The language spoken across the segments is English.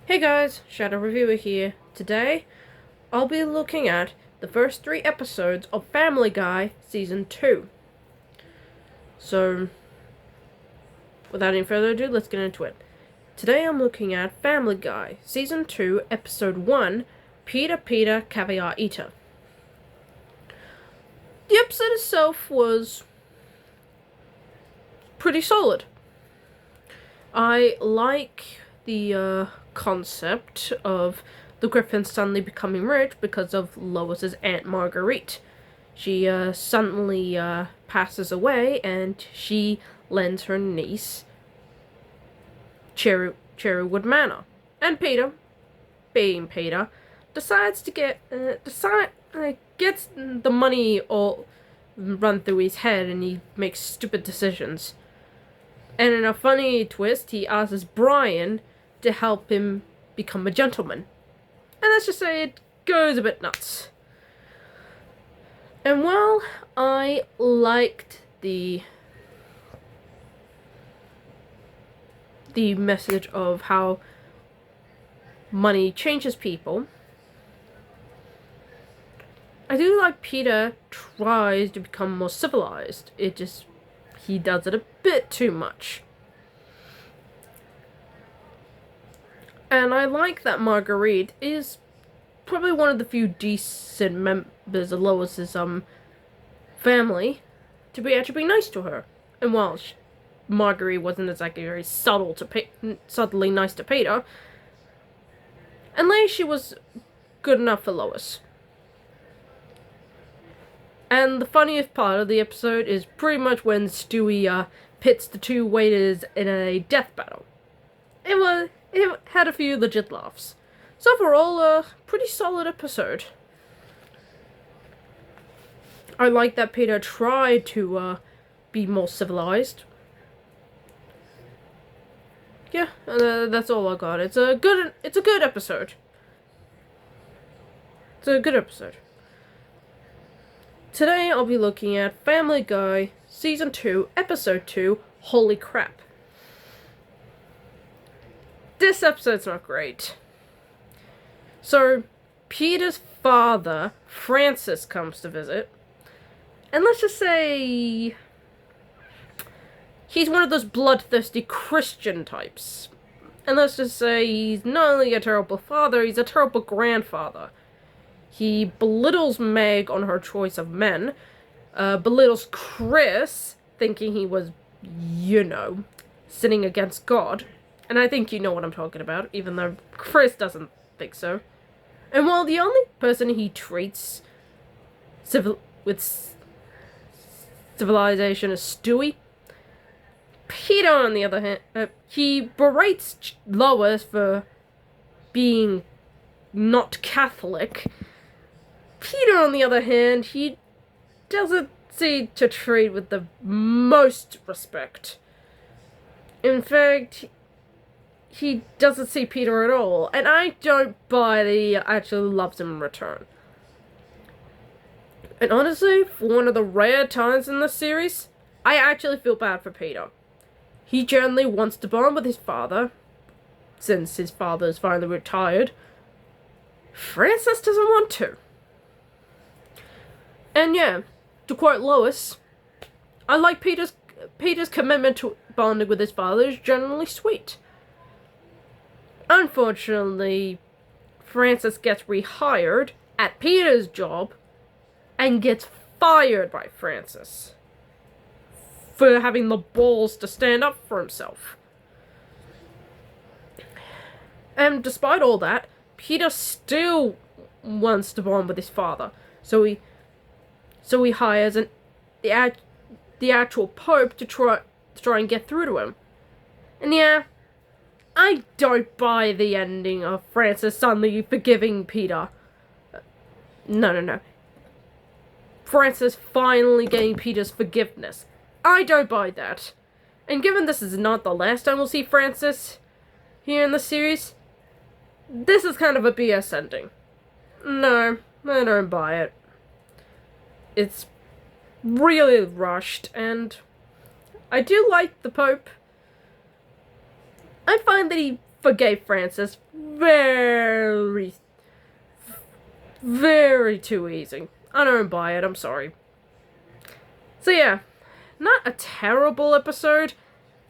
Hey guys, Shadow Reviewer here. Today, I'll be looking at the first 3 episodes of Family Guy Season 2. So, without any further ado, let's get into it. Today I'm looking at Family Guy Season 2, Episode 1, Peter, Caviar Eater. The episode itself was pretty solid. I like the concept of the Griffins suddenly becoming rich because of Lois's Aunt Marguerite. She suddenly passes away, and she lends her niece Cherrywood Manor. And Peter, being Peter, decides to gets the money all run through his head, and he makes stupid decisions. And in a funny twist, he asks Brian to help him become a gentleman. And let's just say it goes a bit nuts. And while I liked the message of how money changes people, I do like Peter tries to become more civilized. He does it a bit too much. And I like that Marguerite is probably one of the few decent members of Lois's family to be actually be nice to her. And while Marguerite wasn't exactly very subtly nice to Peter, at least she was good enough for Lois. And the funniest part of the episode is pretty much when Stewie pits the two waiters in a death battle. It had a few legit laughs. So overall, a pretty solid episode. I like that Peter tried to be more civilized. Yeah, that's all I got. It's a good episode. It's a good episode. Today I'll be looking at Family Guy Season 2, Episode 2, Holy Crap. This episode's not great. So, Peter's father, Francis, comes to visit. And let's just say he's one of those bloodthirsty Christian types. And let's just say he's not only a terrible father, he's a terrible grandfather. He belittles Meg on her choice of men, belittles Chris, thinking he was, sinning against God. And I think you know what I'm talking about, even though Chris doesn't think so. And while the only person he treats with civilization is Stewie, Peter, on the other hand, he berates Lois for being not Catholic. Peter, on the other hand, he doesn't seem to treat with the most respect. In fact, he doesn't see Peter at all, and I don't buy that he actually loves him in return. And honestly, for one of the rare times in this series, I actually feel bad for Peter. He generally wants to bond with his father, since his father is finally retired. Francis doesn't want to. And yeah, to quote Lois, I like Peter's commitment to bonding with his father is generally sweet. Unfortunately, Francis gets rehired at Peter's job and gets fired by Francis for having the balls to stand up for himself. And despite all that, Peter still wants to bond with his father, so he hires the actual Pope to try and get through to him. And yeah, I don't buy the ending of Francis suddenly forgiving Peter. No. Francis finally getting Peter's forgiveness. I don't buy that. And given this is not the last time we'll see Francis here in the series, this is kind of a BS ending. No, I don't buy it. It's really rushed, and I do like the Pope. I find that he forgave Francis very, very too easy. I don't buy it, I'm sorry. So yeah, not a terrible episode.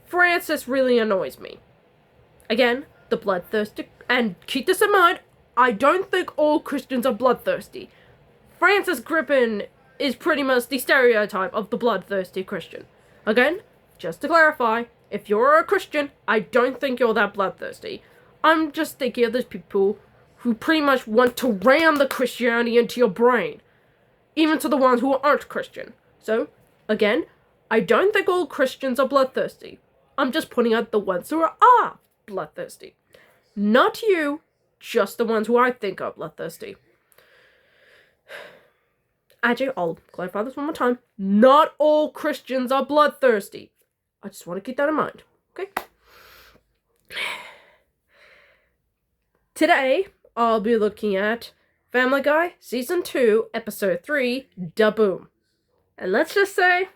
Francis really annoys me. Again, the bloodthirsty, and keep this in mind, I don't think all Christians are bloodthirsty. Francis Griffin is pretty much the stereotype of the bloodthirsty Christian. Again, just to clarify, if you're a Christian, I don't think you're that bloodthirsty. I'm just thinking of those people who pretty much want to ram the Christianity into your brain. Even to the ones who aren't Christian. So, again, I don't think all Christians are bloodthirsty. I'm just pointing out the ones who are bloodthirsty. Not you, just the ones who I think are bloodthirsty. Actually, I'll clarify this one more time. Not all Christians are bloodthirsty. I just want to keep that in mind. Okay? Today, I'll be looking at Family Guy, Season 2, Episode 3, Da Boom. And let's just say,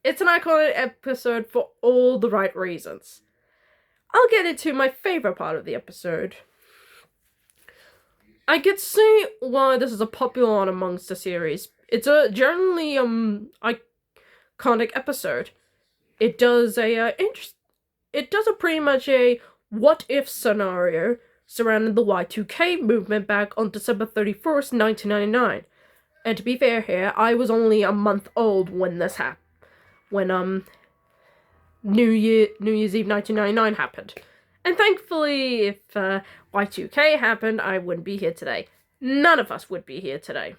it's an iconic episode for all the right reasons. I'll get into my favorite part of the episode. I could see why this is a popular one amongst the series. It's a generally iconic episode. It does a pretty much a what if scenario surrounding the Y2K movement back on December 31st, 1999. And to be fair here, I was only a month old when this happened. When New Year's Eve 1999 happened. And thankfully, if Y2K happened, I wouldn't be here today. None of us would be here today.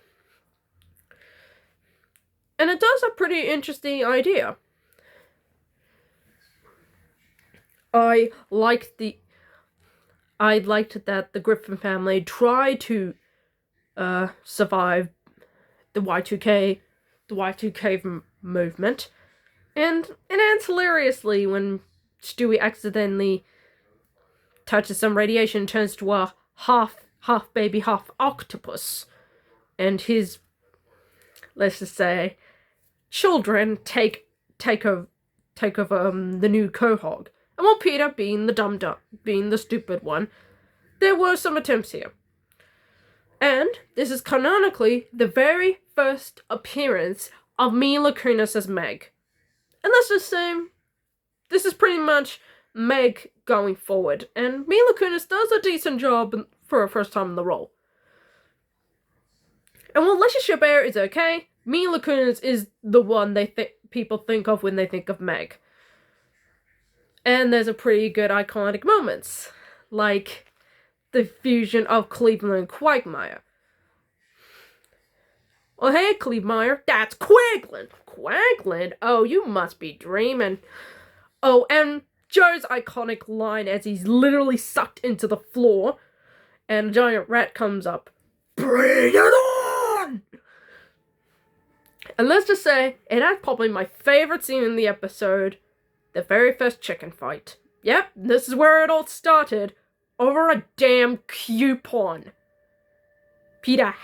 And it does a pretty interesting idea. I liked that the Griffin family tried to survive the Y2K movement. And it ends hilariously when Stewie accidentally touches some radiation and turns to a half baby, half octopus. And his, let's just say, children take over the new Quahog. And while Peter, being the stupid one, there were some attempts here. And this is canonically the very first appearance of Mila Kunis as Meg. And let's just say, this is pretty much Meg going forward. And Mila Kunis does a decent job for her first time in the role. And while Letitia Chabert is okay, Mila Kunis is the one people think of when they think of Meg. And there's a pretty good iconic moments, like the fusion of Cleveland and Quagmire. Oh, hey, Clevemeyer, that's Quagland. Quagland? Oh, you must be dreaming. Oh, and Joe's iconic line as he's literally sucked into the floor, and a giant rat comes up. Bring it on! And let's just say, it had probably my favorite scene in the episode, the very first chicken fight. Yep, this is where it all started, over a damn coupon. Peter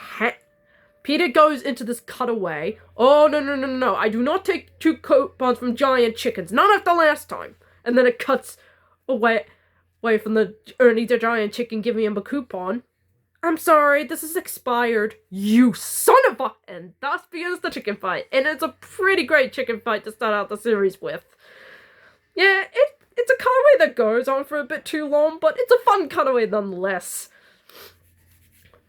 goes into this cutaway. Oh, no. I do not take 2 coupons from giant chickens. Not after last time. And then it cuts away from the Ernie the giant chicken giving him a coupon. I'm sorry, this is expired. You son of a... And thus begins the chicken fight. And it's a pretty great chicken fight to start out the series with. Yeah, it's a cutaway that goes on for a bit too long, but it's a fun cutaway nonetheless.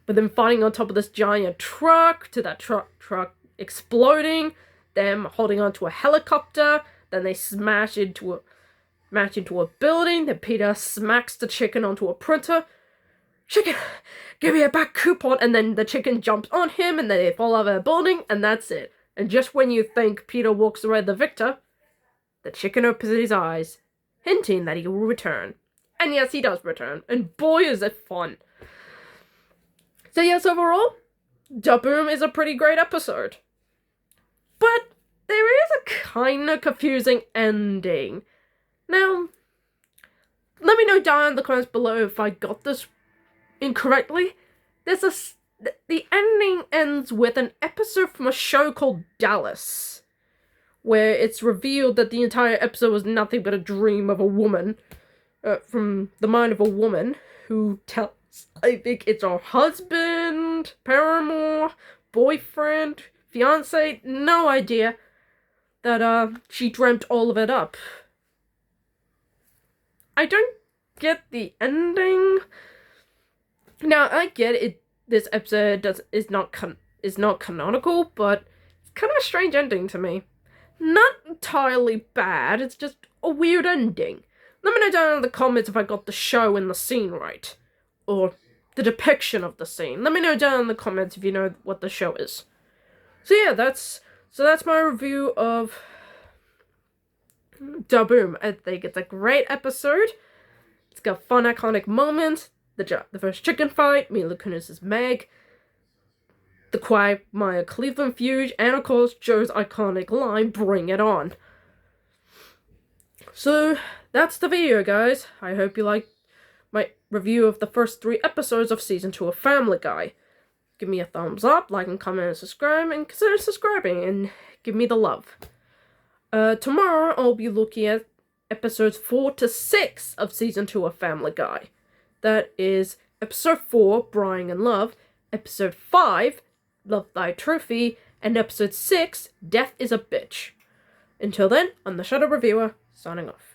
But then fighting on top of this giant truck, to that truck exploding, them holding onto a helicopter, then they smash into a building, then Peter smacks the chicken onto a printer. Chicken, give me a back coupon, and then the chicken jumps on him, and then they fall out of a building, and that's it. And just when you think Peter walks away the victor, the chicken opens his eyes, hinting that he will return. And yes, he does return, and boy is it fun. So yes, overall, Da Boom is a pretty great episode. But there is a kind of confusing ending. Now, let me know down in the comments below if I got this incorrectly. The ending ends with an episode from a show called Dallas, where it's revealed that the entire episode was nothing but a dream of a woman from the mind of a woman who tells, I think it's her husband, paramour, boyfriend, fiance, no idea, that she dreamt all of it up. I don't get the ending. Now I get it. This episode is not canonical, but it's kind of a strange ending to me. Not entirely bad. It's just a weird ending. Let me know down in the comments if I got the show and the scene right, or the depiction of the scene. Let me know down in the comments if you know what the show is. So yeah, that's my review of Da Boom. I think it's a great episode. It's got fun, iconic moments. The first chicken fight, Mila Kunis' Meg, the Quagmire Cleveland feud, and of course Joe's iconic line, "Bring it on." So that's the video, guys. I hope you liked my review of the first 3 episodes of Season 2 of Family Guy. Give me a thumbs up, like and comment and subscribe, and consider subscribing and give me the love. Tomorrow I'll be looking at episodes 4 to 6 of Season 2 of Family Guy. That is episode 4, Brian and Love, episode 5, Love Thy Trophy, and episode 6, Death is a Bitch. Until then, I'm the Shadow Reviewer, signing off.